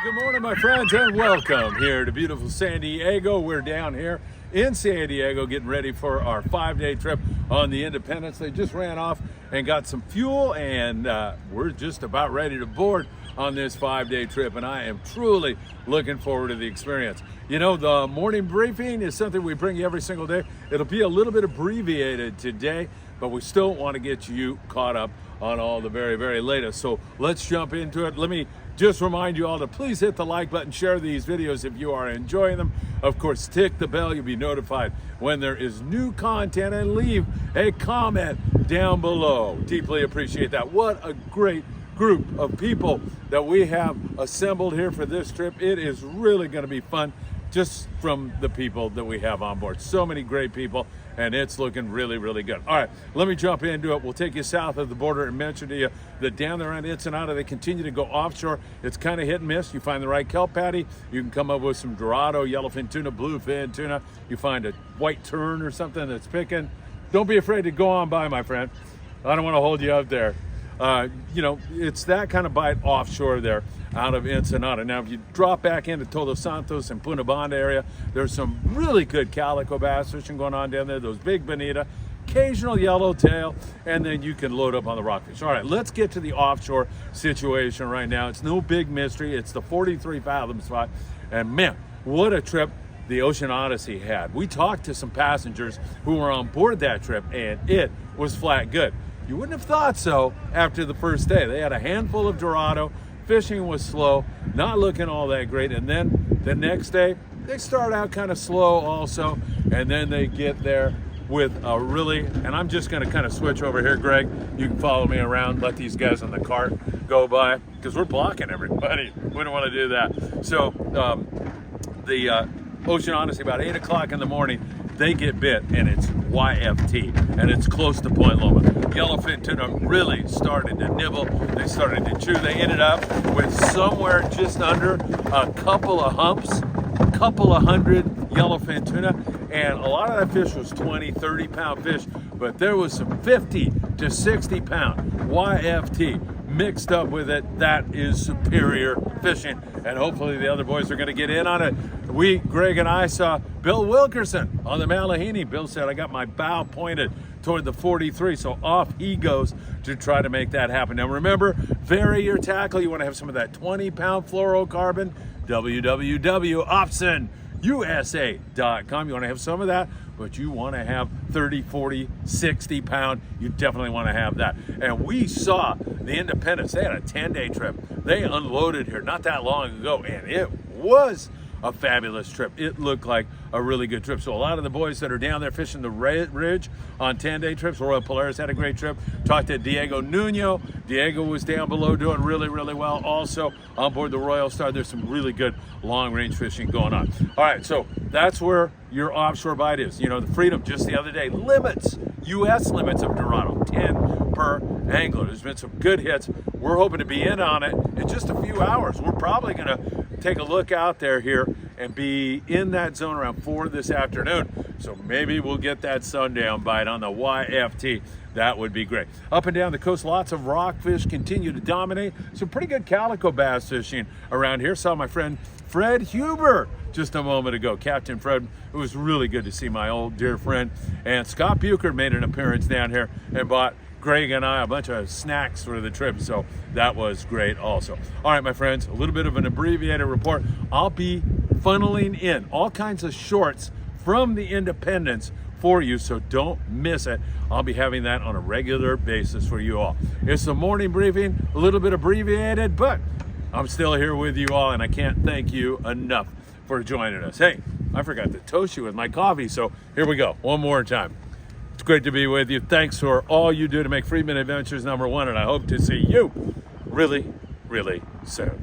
Good morning, my friends, and welcome here to beautiful San Diego. We're down here in San Diego getting ready for our 5-day trip on the Independence. They just ran off and got some fuel, and we're just about ready to board on this 5-day trip, and I am truly looking forward to the experience. You know, the morning briefing is something we bring you every single day. It'll be a little bit abbreviated today, but we still want to get you caught up on all the very, very latest. So let's jump into it. Let me just remind you all to please hit the like button, share these videos if you are enjoying them. Of course, tick the bell. You'll be notified when there is new content, and leave a comment down below. Deeply appreciate that. What a great group of people that we have assembled here for this trip. It is really going to be fun just from the people that we have on board. So many great people, and it's looking really, really good. All right, let me jump into it. We'll take you south of the border and mention to you that down there around Inata, they continue to go offshore. It's kind of hit and miss. You find the right kelp patty, you can come up with some Dorado, yellowfin tuna, bluefin tuna. You find a white tern or something that's picking. Don't be afraid to go on by, my friend. I don't want to hold you up there. You know, it's that kind of bite offshore there out of Ensenada. Now, if you drop back into Todos Santos and Punta Banda area, there's some really good calico bass fishing going on down there, those big bonita, occasional yellowtail, and then you can load up on the rockfish. All right, let's get to the offshore situation right now. It's no big mystery. It's the 43 fathom spot, and man, what a trip the Ocean Odyssey had. We talked to some passengers who were on board that trip, and it was flat good. You wouldn't have thought so after the first day. They had a handful of Dorado, fishing was slow, not looking all that great, and then the next day, they start out kind of slow also, and then they get there with a really, and I'm just gonna kind of switch over here, Greg. You can follow me around, let these guys on the cart go by, because we're blocking everybody. We don't want to do that. So the Ocean Odyssey, about 8 o'clock in the morning, they get bit, and it's YFT, and it's close to Point Loma. Yellowfin tuna really started to nibble. They started to chew. They ended up with somewhere just under a couple of humps, a couple of hundred yellowfin tuna, and a lot of that fish was 20, 30-pound fish, but there was some 50 to 60-pound YFT mixed up with it. That is superior fishing, and hopefully the other boys are going to get in on it. Greg and I saw Bill Wilkerson on the Malahini. Bill said, I got my bow pointed toward the 43, so off he goes to try to make that happen. Now remember, vary your tackle. You want to have some of that 20-pound fluorocarbon, www.opsonusa.com. You want to have some of that, but you want to have 30, 40, 60 pound. You definitely want to have that. And we saw the Independence. They had a 10-day trip. They unloaded here not that long ago, and it was a fabulous trip. It looked like a really good trip. So a lot of the boys that are down there fishing the Ridge on 10-day trips, Royal Polaris had a great trip. Talked to Diego Nuno. Diego was down below doing really, really well. Also on board the Royal Star, there's some really good long-range fishing going on. All right, so that's where your offshore bite is. You know, the Freedom just the other day limits, U.S. limits of Dorado, 10 per angler. There's been some good hits. We're hoping to be in on it in just a few hours. We're probably going to take a look out there here and be in that zone around 4 this afternoon. So maybe we'll get that sundown bite on the YFT. That would be great. Up and down the coast, lots of rockfish continue to dominate. Some pretty good calico bass fishing around here. Saw my friend Fred Huber just a moment ago. Captain Fred, it was really good to see my old dear friend. And Scott Bucher made an appearance down here and bought Greg and I a bunch of snacks for the trip, so that was great also. All right, my friends, a little bit of an abbreviated report. I'll be funneling in all kinds of shorts from the Independence for you, so don't miss it. I'll be having that on a regular basis for you all. It's the morning briefing, a little bit abbreviated, but I'm still here with you all, and I can't thank you enough for joining us. Hey, I forgot to toast you with my coffee, so here we go, one more time. It's great to be with you. Thanks for all you do to make Friedman Adventures #1, and I hope to see you really, really soon.